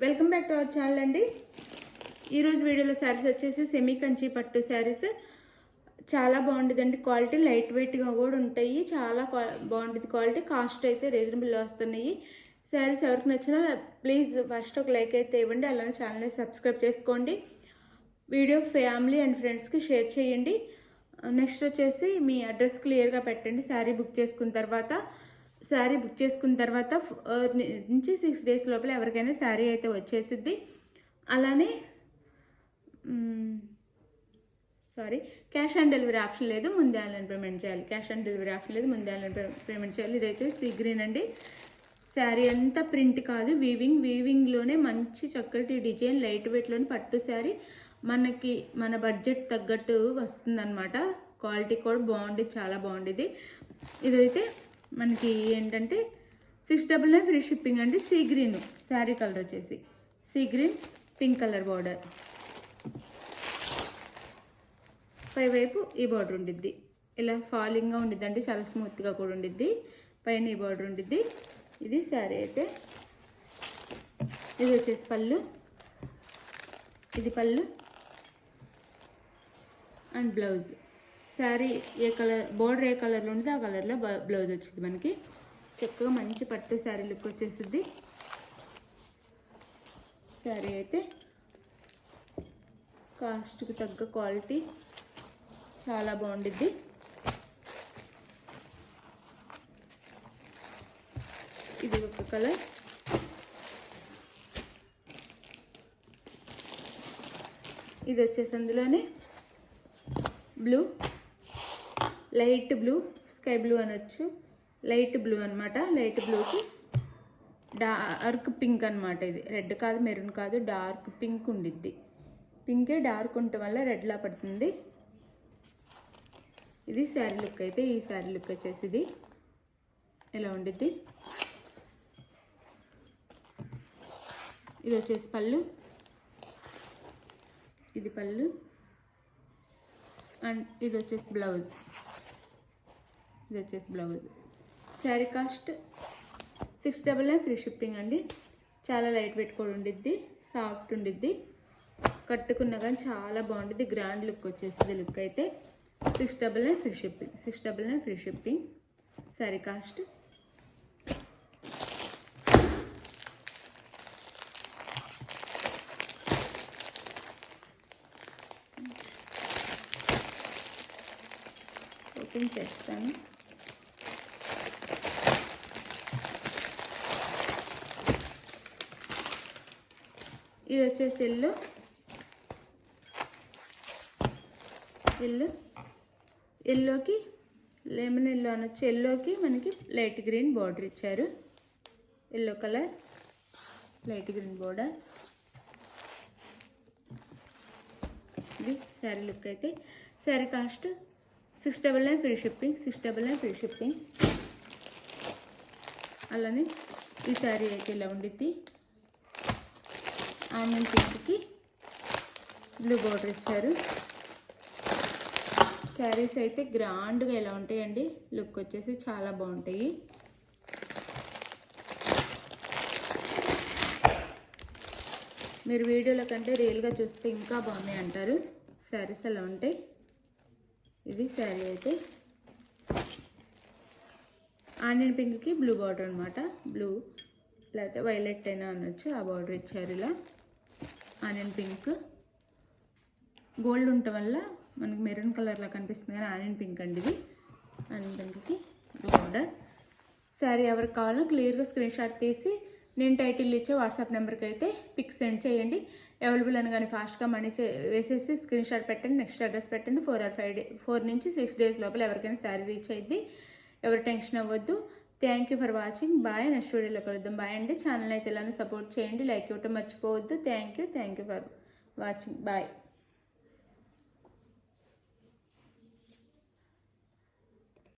Welcome back to our channel అండి. ఈరోజు వీడియోలో శారీస్ వచ్చేసి సెమీ కంచి పట్టు శారీస్. చాలా బాగుంటుందండి. క్వాలిటీ లైట్ వెయిట్గా కూడా ఉంటాయి. చాలా బాగుంటుంది క్వాలిటీ. కాస్ట్ అయితే రీజనబుల్లో వస్తున్నాయి. శారీస్ ఎవరికి నచ్చినా ప్లీజ్ ఫస్ట్ ఒక లైక్ అయితే ఇవ్వండి. అలానే ఛానల్ని సబ్స్క్రైబ్ చేసుకోండి. వీడియో ఫ్యామిలీ అండ్ ఫ్రెండ్స్కి షేర్ చేయండి. నెక్స్ట్ వచ్చేసి మీ అడ్రస్ క్లియర్గా పెట్టండి. శారీ బుక్ చేసుకున్న తర్వాత నుంచి 6 days లోపల ఎవరికైనా శారీ అయితే వచ్చేసిద్ది. అలానే క్యాష్ ఆన్ డెలివరీ ఆప్షన్ లేదు, ముందే ఆన్లైన్ పేమెంట్ చేయాలి. క్యాష్ ఆన్ డెలివరీ ఆప్షన్ లేదు, ముందే ఆన్లైన్ పేమెంట్ చేయాలి. ఇదైతే సీ గ్రీన్ అండి. శారీ అంతా ప్రింట్ కాదు, వీవింగ్లోనే మంచి చక్కటి డిజైన్, లైట్ వెయిట్లోని పట్టు శారీ. మనకి మన బడ్జెట్ తగ్గట్టు వస్తుందన్నమాట. క్వాలిటీ కూడా బాగుంది, చాలా బాగుండేది. ఇదైతే మనకి ఏంటంటే 699 ఫ్రీ షిప్పింగ్ అండి. సీ గ్రీన్ శారీ కలర్ వచ్చేసి sea green pink colour border. పైవైపు ఈ బార్డర్ ఉండిద్ది, ఇలా ఫాలింగ్గా ఉండిద్ది అండి. చాలా స్మూత్గా కూడా ఉండిద్ది. పైన ఈ బార్డర్ ఉండిద్ది. ఇది శారీ అయితే. ఇది వచ్చేసి పళ్ళు, ఇది పళ్ళు అండ్ బ్లౌజ్. శారీ ఏ కలర్ బార్డర్ ఏ కలర్లో ఉంటుందో ఆ కలర్లో బ్లౌజ్ వచ్చింది. మనకి చక్కగా మంచి పట్టు శారీ లుక్ వచ్చేస్తుంది. శారీ అయితే కాస్ట్కి తగ్గ క్వాలిటీ చాలా బాగుండిద్ది. ఇది ఒక కలర్, ఇది వచ్చేసి అందులోనే blue, light blue, sky blue అనొచ్చు. లైట్ బ్లూ అనమాట. లైట్ బ్లూకి డార్క్ పింక్ అనమాట. ఇది రెడ్ కాదు, మెరూన్ కాదు, డార్క్ పింక్ ఉండిద్ది. పింకే డార్క్ ఉండటం వల్ల రెడ్లా పడుతుంది. ఇది శారీ లుక్ అయితే. ఈ శారీ లుక్ వచ్చేసి ఇది ఎలా ఉండిద్ది. ఇది వచ్చేసి పళ్ళు, ఇది పళ్ళు అండ్ ఇది వచ్చేసి బ్లౌజ్. ఇది వచ్చేసి blouse. Sari cost 699 free shipping అండి. చాలా లైట్ వెయిట్ కూడా ఉండిద్ది, సాఫ్ట్ ఉండిద్ది. కట్టుకున్నా కానీ చాలా బాగుంటుంది. గ్రాండ్ లుక్ వచ్చేసింది. లుక్ అయితే 699 free shipping. 699 free shipping. Sari cost. Open చేస్తాను. ఇది వచ్చేసి ఎల్లోకి లెమన్ ఎల్లో అనొచ్చు. ఎల్లోకి మనకి లైట్ గ్రీన్ బార్డర్ ఇచ్చారు. Yellow colour light green border. ఇది శారీ లుక్ అయితే. Sari cost 699 free shipping. 699 free shipping. అలానే ఈ శారీ అయితే ఇలా ఉండిద్ది. ఆనియన్ పింక్కి బ్లూ బార్డర్ ఇచ్చారు. శారీస్ అయితే గ్రాండ్గా ఇలా ఉంటాయండి. లుక్ వచ్చేసి చాలా బాగుంటాయి. మీరు వీడియోలో కంటే రియల్గా చూస్తే ఇంకా బాగున్నాయి అంటారు. శారీస్ అలా ఉంటాయి. ఇది శారీ అయితే ఆనియన్ పింక్కి బ్లూ బార్డర్ అనమాట. బ్లూ లేకపోతే వైలెట్ అయినా అనొచ్చు. ఆ బార్డర్ ఇచ్చారు ఇలా. ఆనియన్ పింక్ గోల్డ్ ఉండటం వల్ల మనకి మెరూన్ కలర్లా కనిపిస్తుంది కానీ ఆనియన్ పింక్ అండి ఇది. ఆనియన్ పింక్కి బ్లూ బార్డర్. శారీ ఎవరికి కావాలో క్లియర్గా స్క్రీన్ షాట్ తీసి నేను టైటిల్ ఇచ్చే వాట్సాప్ నెంబర్కి అయితే పిక్ సెండ్ చేయండి. అవైలబుల్ అని కానీ ఫాస్ట్గా మనీ వేసేసి స్క్రీన్ షాట్ పెట్టండి. నెక్స్ట్ అడ్రస్ పెట్టండి. 4 నుంచి 6 days లోపల ఎవరికైనా శారీ రీచ్ అయ్యింది. ఎవరు టెన్షన్ అవ్వద్దు. Thank you for watching. Bye. Next వీడియోలో కలుద్దాం. బాయ్ అండి. ఛానల్ అయితే ఇలానే సపోర్ట్ చేయండి. లైక్ ఇవ్వటం మర్చిపోవద్దు. Thank you for watching. Bye.